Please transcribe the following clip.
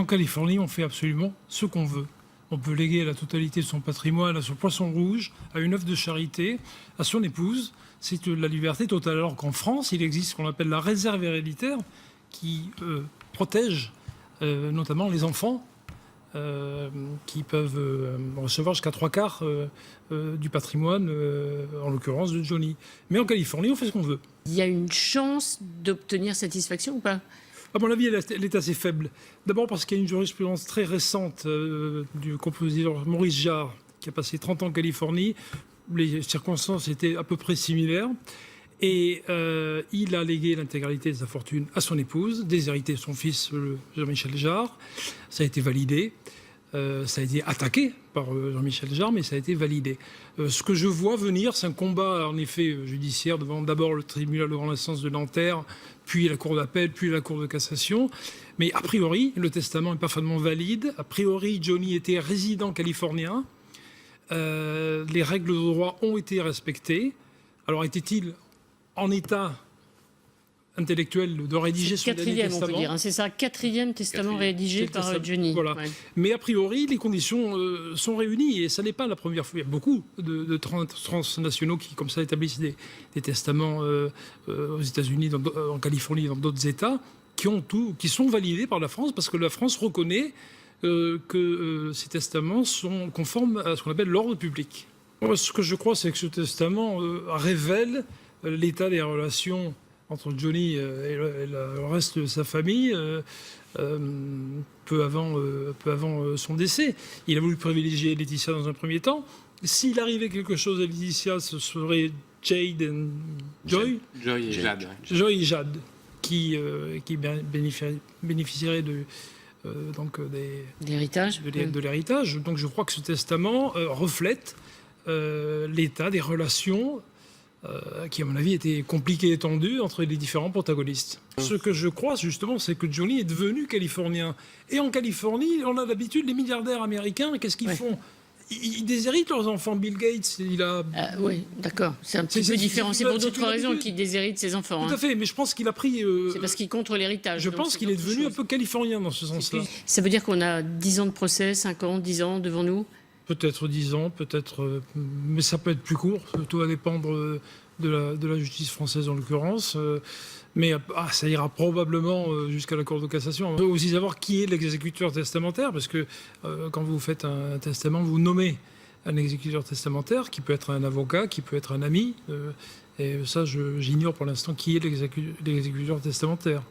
En Californie, on fait absolument ce qu'on veut. On peut léguer la totalité de son patrimoine à son poisson rouge, à une œuvre de charité, à son épouse. C'est de la liberté totale. Alors qu'en France, il existe ce qu'on appelle la réserve héréditaire qui protège notamment les enfants qui peuvent recevoir jusqu'à 3/4 du patrimoine, en l'occurrence de Johnny. Mais en Californie, on fait ce qu'on veut. Il y a une chance d'obtenir satisfaction ou pas? À mon avis, elle est assez faible. D'abord parce qu'il y a une jurisprudence très récente du compositeur Maurice Jarre, qui a passé 30 ans en Californie. Les circonstances étaient à peu près similaires. Et il a légué l'intégralité de sa fortune à son épouse, déshérité son fils Jean-Michel Jarre. Ça a été validé. Ça a été attaqué par Jean-Michel Jarre, mais ça a été validé. Ce que je vois venir, c'est un combat en effet judiciaire devant d'abord le tribunal de grande instance de Nanterre, puis la cour d'appel, puis la cour de cassation. Mais a priori, le testament est parfaitement valide. A priori, Johnny était résident californien. Les règles de droit ont été respectées. Alors était-il en état intellectuel de rédiger son dernier testament? On peut dire, hein, c'est ça, quatrième testament rédigé par Johnny. Voilà. Ouais. Mais a priori, les conditions sont réunies et ça n'est pas la première fois. Il y a beaucoup de transnationaux qui, comme ça, établissent des testaments aux États-Unis, en Californie et dans d'autres États, qui sont validés par la France parce que la France reconnaît que ces testaments sont conformes à ce qu'on appelle l'ordre public. Moi, ce que je crois, c'est que ce testament révèle l'état des relations entre Johnny et le reste de sa famille peu avant son décès. Il a voulu privilégier Laetitia dans un premier temps. S'il arrivait quelque chose à Laetitia, ce serait Jade et Joy. Joy et Jade. Joy et Jade, qui bénéficieraient de l'héritage. De l'héritage. Donc je crois que ce testament reflète l'état des relations qui, à mon avis, était compliqué et tendu entre les différents protagonistes. Ce que je crois, justement, c'est que Johnny est devenu californien. Et en Californie, on a l'habitude, les milliardaires américains, qu'est-ce qu'ils font? Ils déshéritent leurs enfants. Bill Gates, il a... oui, d'accord. C'est un petit peu différent. C'est pour d'autres raisons qu'il déshérite ses enfants. Tout à fait, mais je pense qu'il a pris... c'est parce qu'il contre l'héritage. Je pense qu'il est devenu un peu californien dans ce sens-là. Ça veut dire qu'on a 10 ans de procès, 5 ans, 10 ans devant nous? Peut-être 10 ans, peut-être... mais ça peut être plus court. Tout va dépendre de la justice française, en l'occurrence. Mais ça ira probablement jusqu'à la Cour de cassation. On veut aussi savoir qui est l'exécuteur testamentaire, parce que quand vous faites un testament, vous nommez un exécuteur testamentaire, qui peut être un avocat, qui peut être un ami. Et ça, j'ignore pour l'instant qui est l'exécuteur testamentaire.